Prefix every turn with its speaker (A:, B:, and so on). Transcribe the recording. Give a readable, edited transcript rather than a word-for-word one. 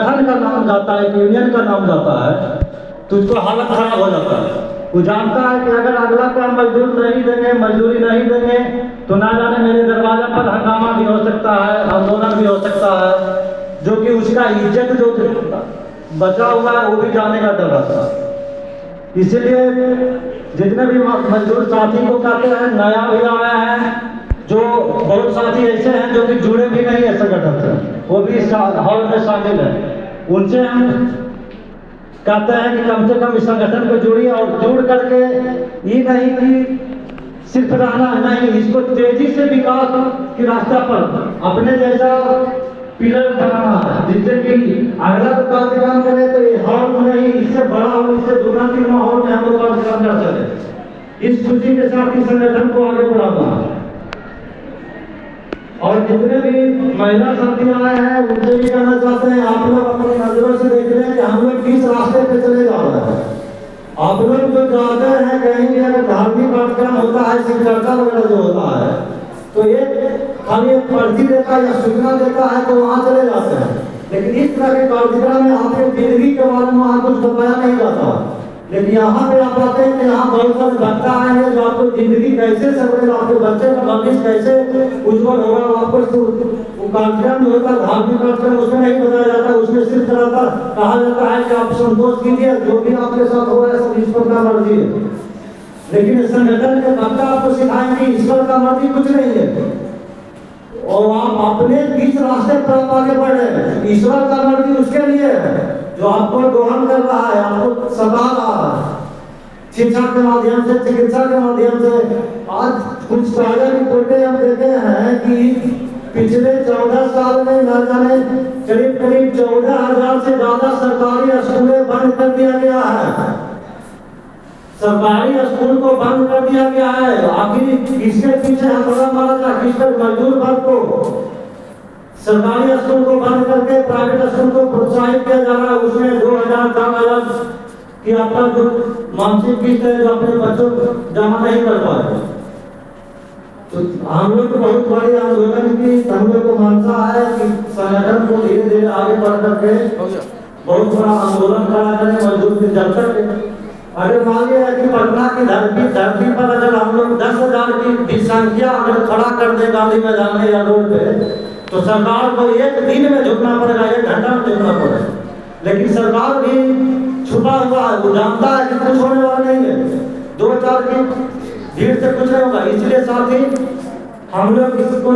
A: संगठन का नाम जाता है, यूनियन का नाम जाता है, तो उसको हालत खराब हो जाता है। वो जानता है कि अगर अगला को हम मजदूर नहीं देंगे, मजदूरी नहीं देंगे, तो ना जाने मेरे दरवाजा पर हंगामा भी हो सकता है, आंदोलन भी हो सकता है, जो कि उसका इज्जत जो बचा हुआ है वो भी जाने का डर रहता है। इसीलिए जितने भी मजदूर साथी को कहते हैं, नया भी आया है, जो बहुत साथी ऐसे हैं जो कि जुड़े भी नहीं है संगठन से, वो भी इस हॉल में शामिल है, उनसे हम कहते हैं कि कम से कम इस संगठन को जुड़िए और जुड़ करके ये नहीं कि सिर्फ रहना नहीं, इसको तेजी से विकास के रास्ता पर अपने जैसा पिलर बनाना है, जिससे कि अगला तो कार्यक्रम करे तो ये हॉल में नहीं, इससे बड़ा हो, इससे दुनिया के माहौल में हम लोग कार्यक्रम कर सके। इस खुशी के साथ इस संगठन को आगे बढ़ाना है। और जितने भी महिला साथियां आए हैं उनसे भी कहना चाहते हैं, आप लोग अपनी नजरों से देख लें कि हम लोग किस रास्ते पे चले जा रहे हैं। आप लोग जो जाते हैं कहीं भी अगर धार्मिक कार्यक्रम होता है, शिव चर्चा वगैरह जो होता है, तो ये खाली एक पर्ची देता है या सूचना देता है तो वहाँ चले जाते हैं, लेकिन इस तरह के कार्यक्रम में आपके जिंदगी के बारे में वहाँ कुछ बताया नहीं जाता। लेकिन यहाँ पे आप आते हैं कि यहाँ बहुत सारे भक्ता आएंगे जो आपको जिंदगी कैसे सवरेगा, आपके बच्चे का भविष्य कैसे उज्जवल होगा, आपको कार्यक्रम जो होता है धार्मिक कार्यक्रम उसमें नहीं बताया जाता, उसमें सिर्फ कहा जाता है कि आप संतोष कीजिए, जो भी आपके साथ हो रहा है सब ईश्वर का मर्जी है। लेकिन संगठन के भक्ता आपको सिखाएंगे ईश्वर का मर्जी कुछ नहीं है, और आप अपने किस रास्ते पर आगे बढ़ रहे हैं, ईश्वर का मर्जी उसके लिए है जो आपको दोहन कर रहा है, आपको सदा रहा है शिक्षा के माध्यम से, चिकित्सा के माध्यम से। आज कुछ ताजा रिपोर्टें हम देखे हैं कि पिछले 14 साल में न जाने करीब 14,000 से ज्यादा सरकारी स्कूलें बंद कर दिया गया है, सरकारी स्कूल को बंद कर दिया गया है। आखिर इसके पीछे हमारा मारा था, किस पर मजदूर वर्ग को सरकारी स्कूल को बंद करके प्राइवेट स्कूल को प्रोत्साहित किया जा रहा है, उसमें 2,000 4,000 की आपका जो मानसिक किस्त है जो अपने बच्चों जमा नहीं कर पाए। तो हम लोग को बहुत बड़ी आंदोलन की हम लोग को मनसा है कि संगठन को धीरे धीरे आगे बढ़ करके बहुत बड़ा आंदोलन करा करें मजदूर के जब तक। अगर मान लिया कि पटना की धरती पर अगर हम लोग 10,000 की संख्या अगर खड़ा कर दे गांधी मैदान में या रोड पे, तो सरकार को एक दिन में झुकना पड़ेगा, 1 घंटा में झुकना पड़ेगा। लेकिन सरकार भी छुपा हुआ है, वो जानता है कि कुछ होने वाला नहीं है, 2-4 की भीड़ से कुछ नहीं होगा। इसलिए साथ ही हम लोग इसको